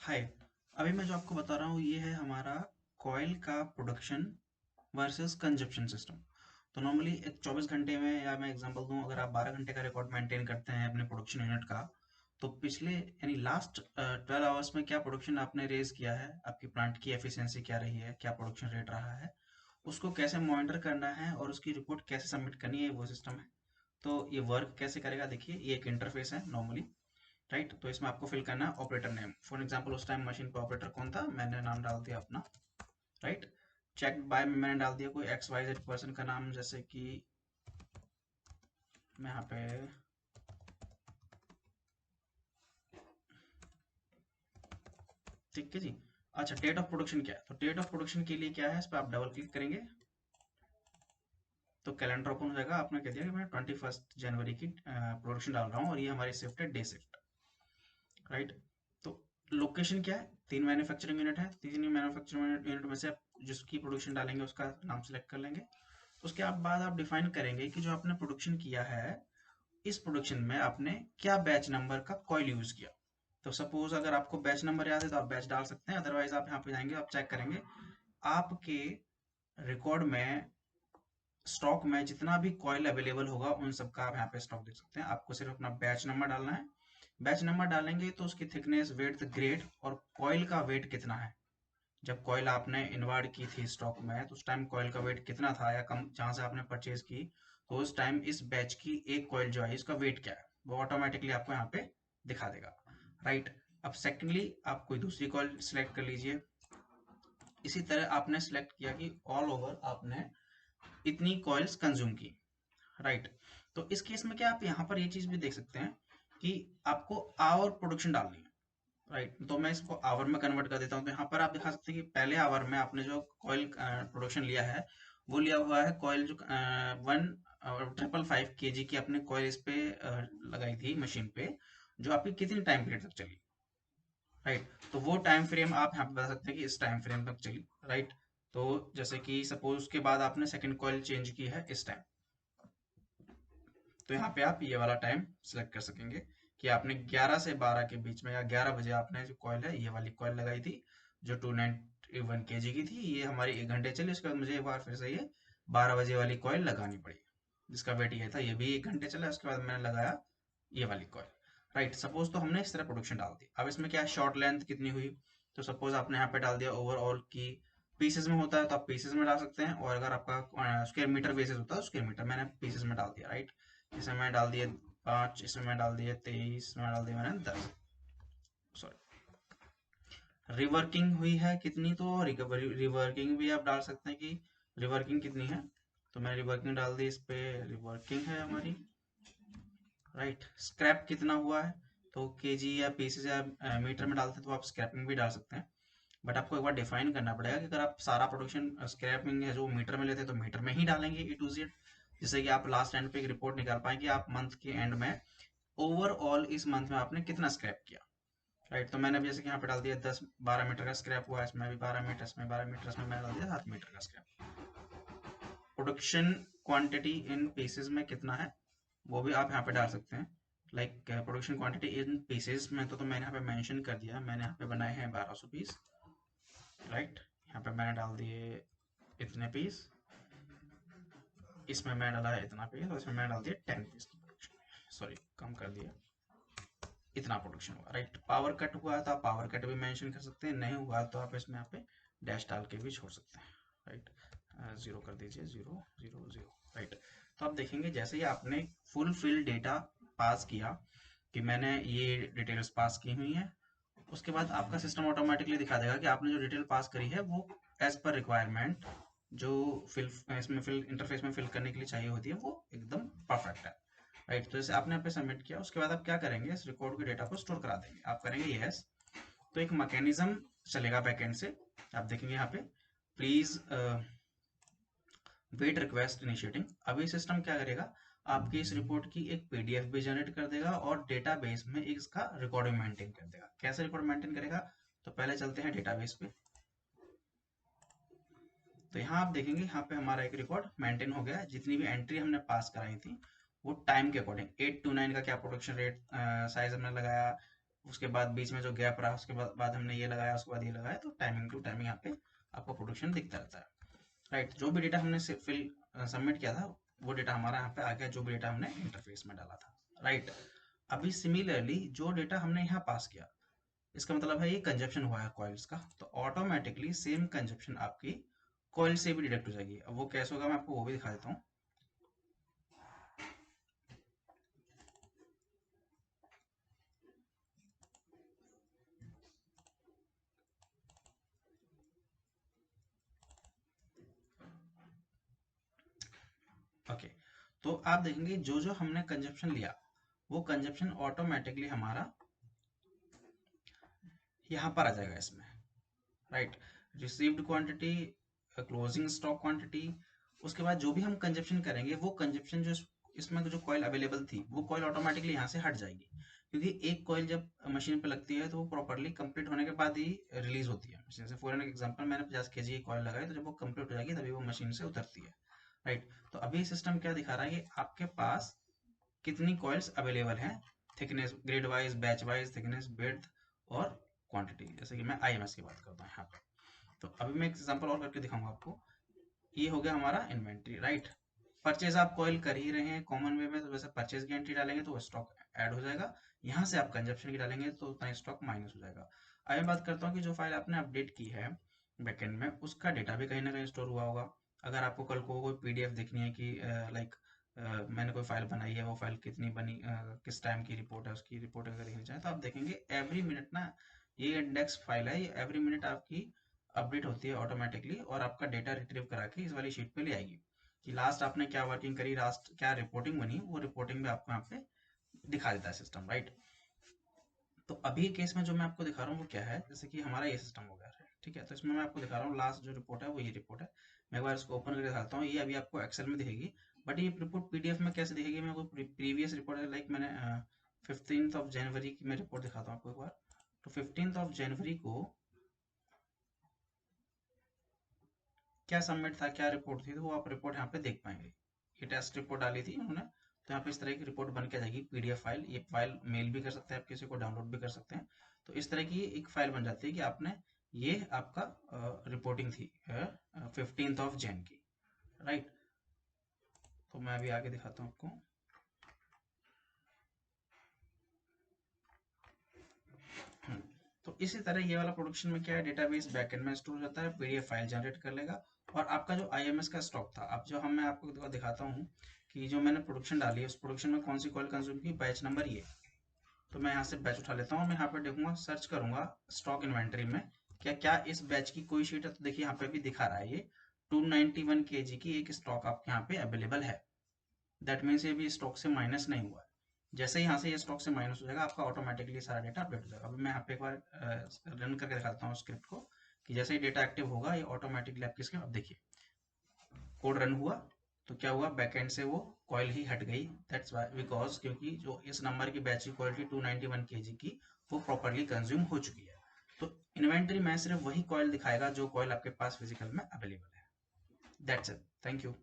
हाय। अभी मैं जो आपको बता रहा हूँ ये है हमारा कॉइल का प्रोडक्शन वर्सेस कंजप्शन सिस्टम। तो नॉर्मली एक 24 घंटे में, या मैं एग्जांपल दूं, अगर आप 12 घंटे का रिकॉर्ड मेंटेन करते हैं अपने प्रोडक्शन यूनिट का, तो पिछले यानी लास्ट 12 आवर्स में क्या प्रोडक्शन आपने रेज किया है, आपकी प्लांट की एफिशिएंसी क्या रही है, क्या प्रोडक्शन रेट रहा है, उसको कैसे मॉनिटर करना है और उसकी रिपोर्ट कैसे सबमिट करनी है, वो सिस्टम है। तो ये वर्क कैसे करेगा, देखिए ये एक इंटरफेस है नॉर्मली, राइट। तो इसमें आपको फिल करना है ऑपरेटर नेम। फॉर एग्जांपल उस टाइम मशीन पे ऑपरेटर कौन था, मैंने नाम डाल दिया अपना, राइट। चेक बाय में मैंने डाल दिया कोई एक्स वाई जेड पर्सन का नाम, जैसे कि मैं यहाँ पे ठीक है जी। अच्छा, डेट ऑफ प्रोडक्शन क्या है, तो डेट ऑफ प्रोडक्शन के लिए क्या है, इस पर आप डबल क्लिक करेंगे तो कैलेंडर ओपन हो जाएगा। आपने कह दिया कि मैं 21 जनवरी की प्रोडक्शन डाल रहा हूँ और ये हमारी शिफ्ट है, डे शिफ्ट, राइट। तो लोकेशन क्या है, 3 मैन्युफैक्चरिंग यूनिट है, 3 मैन्युफैक्चरिंग यूनिट में से आप जिसकी प्रोडक्शन डालेंगे उसका नाम सेलेक्ट कर लेंगे। उसके बाद आप डिफाइन करेंगे कि जो आपने प्रोडक्शन किया है, इस प्रोडक्शन में आपने क्या बैच नंबर का कॉइल यूज किया। तो सपोज अगर आपको बैच नंबर याद है तो आप बैच डाल सकते हैं, अदरवाइज आप यहाँ पे जाएंगे, आप चेक करेंगे आपके रिकॉर्ड में, स्टॉक में जितना भी कॉइल अवेलेबल होगा उन सब का आप यहाँ पे स्टॉक देख सकते हैं। आपको सिर्फ अपना बैच नंबर डालना है। बैच नंबर डालेंगे तो उसकी थिकनेस, वेट, ग्रेड और कॉइल का वेट कितना है। जब कॉइल आपने इनवर्ड की थी स्टॉक में, तो उस टाइम कॉइल का वेट कितना था, या कम जहां से आपने परचेज की, तो उस टाइम इस बैच की एक कॉइल जो है इसका वेट क्या है, वो ऑटोमेटिकली आपको यहाँ पे दिखा देगा, राइट। अब सेकेंडली आप कोई दूसरी कॉइल सिलेक्ट कर लीजिए। इसी तरह आपने सिलेक्ट किया कि ऑल ओवर आपने इतनी कॉइल्स कंज्यूम की, राइट। तो इस केस में क्या आप यहाँ पर ये चीज भी देख सकते हैं कि आपको आवर प्रोडक्शन डालनी है, राइट। तो मैं इसको आवर में कन्वर्ट कर देता हूँ। तो यहाँ पर आप दिखा सकते हैं कि पहले आवर में आपने जो कॉइल प्रोडक्शन लिया है, वो लिया हुआ है कॉइल जो 1,555 kg की आपने कॉइल इस पे लगाई थी मशीन पे, जो आपकी कितनी टाइम पीरियड तक चली, राइट। तो वो टाइम फ्रेम आप यहाँ पे बता सकते हैं कि इस टाइम फ्रेम तक चली, राइट। तो जैसे कि सपोज उसके बाद आपने सेकंड कॉइल चेंज की है इस टाइम, तो यहाँ पे आप ये वाला टाइम सेलेक्ट कर सकेंगे कि आपने 11 से 12 के बीच में, या 11 बजे आपने जो कॉइल है, ये वाली कॉइल लगाई थी जो 291 kg की थी, ये हमारी 1 घंटे चली। उसके बाद मुझे एक बार फिर से ये 12 बजे वाली कॉइल लगानी पड़ी, जिसका वेट ये था, ये भी 1 घंटे चला। उसके बाद मैंने लगाया ये वाली कॉइल, राइट। सपोज तो हमने इस तरह प्रोडक्शन डाल दी। अब इसमें क्या है, शॉर्ट लेंथ कितनी हुई, तो सपोज आपने यहाँ पे डाल दिया ओवरऑल की पीसेस में होता है तो आप पीसेस में डाल सकते हैं, और अगर आपका स्क्वायर मीटर बेसिस होता है तो स्क्वायर मीटर, मैंने पीसेस में डाल दिया, राइट। इसमें मैं डाल दिए 5, इसमें मैं डाल दिए 23, इसमें डाल दिए मैंने 10, सॉरी। रिवर्किंग हुई है कितनी, तो रिकवरी रिवर्किंग भी आप डाल सकते हैं कि रिवर्किंग कितनी है। तो मैं रिवर्किंग डाल दी, इस पे रिवर्किंग है हमारी, राइट। स्क्रैप कितना हुआ है, तो केजी या पीसेस या मीटर में डालते हैं तो आप स्क्रैपिंग भी डाल सकते हैं। बट आपको एक बार डिफाइन करना पड़ेगा कि अगर आप सारा प्रोडक्शन स्क्रैपिंग है जो मीटर में लेते हैं तो मीटर में ही डालेंगे A to Z, जिससे कि आप लास्ट एंड पे एक रिपोर्ट निकाल पाएंगे कि आप मंथ के एंड में ओवरऑल इस मंथ में आपने कितना स्क्रैप किया, राइट। तो मैंने अभी जैसे कि यहाँ पे डाल दिया 10-12 मीटर का स्क्रैप हुआ, इसमें भी 12 मीटर, इसमें 12 मीटर, इसमें मैंने डाल दिया 7 मीटर का scrap. Production quantity in pieces में कितना है, वो भी आप यहाँ पे डाल सकते हैं। Like production quantity in pieces में तो मैंने यहाँ पे मेंशन कर दिया, मैंने यहाँ पे बनाए हैं 1200 पीस, राइट। यहाँ पे मैंने डाल दिए इतने पीस, इसमें मैं डाला है इतना पीस, और इसमें मैंने डाल दिया 10 पीस की प्रोडक्शन, सॉरी कम कर दिया, इतना प्रोडक्शन हुआ, राइट। पावर कट हुआ तो आप पावर कट भी मेंशन कर सकते हैं, नहीं हुआ तो आप इसमें यहाँ पे डैश डाल के भी छोड़ सकते हैं, राइट। जीरो कर दीजिए, 0 0 0, राइट। तो आप देखेंगे जैसे ही आपने फुल फिल डेटा पास किया कि मैंने ये डिटेल्स पास की हुई हैं, उसके बाद आपका सिस्टम ऑटोमेटिकली दिखा देगा कि आपने जो डिटेल पास करी है वो एज पर रिक्वायरमेंट, जो फिल इसमें फिल इंटरफेस में फिल करने के लिए चाहिए होती है, वो एकदम परफेक्ट है, राइट। तो जैसे आपने यहाँ पे सबमिट किया, उसके बाद आप क्या करेंगे, इस रिकॉर्ड के डेटा को स्टोर करा देंगे, आप करेंगे यस। तो एक मैकेनिज्म चलेगा बैकएंड से, आप देखेंगे यहाँ पे प्लीज वेट रिक्वेस्ट इनिशिएटिंग। अभी सिस्टम क्या करेगा, आपकी इस रिपोर्ट की एक पीडीएफ भी जनरेट कर देगा और डेटाबेस में एक इसका रिकॉर्ड मेंटेन कर देगा। कैसे रिकॉर्ड मेंटेन करेगा, तो पहले चलते हैं डेटाबेस पे। तो यहाँ आप देखेंगे, यहाँ पे हमारा एक रिकॉर्ड मेंटेन हो गया है। जितनी भी एंट्री हमने पास कराई थी वो टाइम के अकॉर्डिंग 8 to 9 का क्या प्रोडक्शन रेट साइज हमने लगाया, उसके बाद बीच में जो गैप रहा उसके बाद हमने ये लगाया, उसके बाद ये लगाया, तो टाइमिंग टू टाइमिंग यहाँ पे आपको प्रोडक्शन दिखता रहता है। राइट, जो भी डेटा हमने फिल सबमिट किया था वो डेटा हमारा यहाँ पे आ गया, जो भी डेटा हमने इंटरफेस में डाला था। राइट, अभी सिमिलरली जो डेटा हमने यहाँ पास किया, इसका मतलब है ये कंजप्शन हुआ है कॉइल्स का, तो ऑटोमेटिकली सेम कंजप्शन आपकी कॉइल से भी डिडक्ट हो जाएगी। अब वो कैसे होगा मैं आपको वो भी दिखा देता हूँ। ओके, तो आप देखेंगे जो जो हमने कंजप्शन लिया वो कंजप्शन ऑटोमेटिकली हमारा यहाँ पर आ जाएगा इसमें। Right, received quantity, closing stock quantity, उसके बाद जो भी हम कंजप्शन करेंगे वो कंजप्शन जो इसमें जो कॉइल अवेलेबल थी वो कॉइल ऑटोमेटिकली यहाँ से हट जाएगी, क्योंकि एक कॉइल जब मशीन पे लगती है तो वो प्रॉपरली कंप्लीट होने के बाद ही रिलीज होती है मशीन से। फॉर एग्जांपल मैंने 50 kg की कॉइल लगाई, तो जब वो कंप्लीट हो जाएगी तभी वो मशीन से उतरती है। राइट, तो अभी सिस्टम क्या दिखा रहा है कि आपके पास कितनी कॉइल्स अवेलेबल हैं, thickness grade wise, batch wise, thickness, width और क्वांटिटी। जैसे कि मैं आईएमएस की बात करता हूँ यहाँ पे, तो अभी मैं एक एग्जांपल और करके दिखाऊंगा आपको। ये हो गया हमारा इन्वेंट्री। राइट, परचेज आप कॉइल कर ही रहे हैं कॉमन वे में, तो वैसे परचेज की एंट्री डालेंगे तो वो स्टॉक ऐड हो जाएगा। यहाँ से आप कंजप्शन की डालेंगे तो उतना स्टॉक माइनस हो जाएगा। अब मैं बात करता हूँ कि जो फाइल आपने अपडेट की है बैकएंड में, उसका डेटा भी कहीं ना कहीं स्टोर हुआ होगा। अगर आपको कल को कोई पीडीएफ देखनी है कि लाइक मैंने कोई फाइल बनाई है, वो फाइल कितनी बनी, किस टाइम की रिपोर्ट है, उसकी रिपोर्ट अगर देखनी चाहे तो आप देखेंगे एवरी मिनट ना, ये इंडेक्स फाइल है, ये एवरी मिनट आपकी अपडेट होती है ऑटोमेटिकली, और आपका डेटा रिट्रीव करा के इस वाली शीट पे ले आएगी कि लास्ट आपने क्या वर्किंग करी, लास्ट क्या रिपोर्टिंग बनी, वो रिपोर्टिंग भी आपको यहाँ पे दिखा देता है सिस्टम। राइट, तो अभी केस में जो मैं आपको दिखा रहा हूँ वो क्या है, जैसे कि हमारा ये सिस्टम हो गया है। ठीक है, तो इसमें मैं आपको दिखा रहा हूँ लास्ट जो रिपोर्ट है वो ये रिपोर्ट है। मैं एक बार इसको ओपन करके दिखाता हूँ, ये अभी आपको एक्सेल में दिखेगी, बट ये रिपोर्ट पीडीएफ में कैसे दिखेगी, मैं कोई प्रीवियस रिपोर्ट है, लाइक मैंने 15 जनवरी की मैं रिपोर्ट दिखाता हूँ आपको एक बार। तो 15 जनवरी को क्या सबमिट था, क्या रिपोर्ट थी, तो वो आप रिपोर्ट यहाँ पे देख पाएंगे। ये टेस्ट रिपोर्ट डाली थी उन्होंने, तो यहाँ पे इस तरह की रिपोर्ट बन के जाएगी पीडीएफ फाइल। ये फाइल मेल भी कर सकते हैं आप किसी को, डाउनलोड भी कर सकते हैं। तो इस तरह की एक फाइल बन जाती है कि आपने, ये आपका रिपोर्टिंग थी 15 जैन की। राइट, तो मैं अभी आगे दिखाता हूँ आपको। हम्म, तो इसी तरह ये वाला प्रोडक्शन में क्या है, डेटाबेस बैकएंड में स्टोर हो जाता है, पीडीएफ फाइल जनरेट कर लेगा। और आपका जो आईएमएस का स्टॉक था, अब जो हम मैं आपको दिखाता हूँ कि जो मैंने प्रोडक्शन डाली है उस प्रोडक्शन में कौन सी कॉल कंज्यूम की, बैच नंबर ये। तो मैं यहाँ से बैच उठा लेता हूँ, मैं यहाँ पे देखूंगा, सर्च करूंगा स्टॉक इन्वेंट्री में, क्या क्या इस बैच की कोई शीट है, तो देखिए यहाँ पे भी दिखा रहा है ये 291 kg की एक स्टॉक आपके यहाँ पे अवेलेबल है। दैट मीन्स ये भी स्टॉक से माइनस नहीं हुआ है। जैसे ही यहाँ से ये स्टॉक से माइनस हो जाएगा आपका ऑटोमेटिकली सारा डेटा अपडेट हो जाएगा। अभी मैं यहाँ पे एक बार रन करके दिखाता हूँ स्क्रिप्ट को, कि जैसे ही डेटा एक्टिव होगा ये ऑटोमेटिकली आपकी स्क्रिप्ट, अब देखिए कोड रन हुआ तो क्या हुआ, बैकएंड से वो कॉइल ही हट गई। दैट्स वाई, बिकॉज क्योंकि जो इस नंबर की बैच की क्वालिटी 291 kg की वो प्रॉपरली कंज्यूम हो चुकी है। तो इन्वेंट्री में सिर्फ वही कॉइल दिखाएगा जो कॉइल आपके पास फिजिकल में अवेलेबल है। That's it, thank you.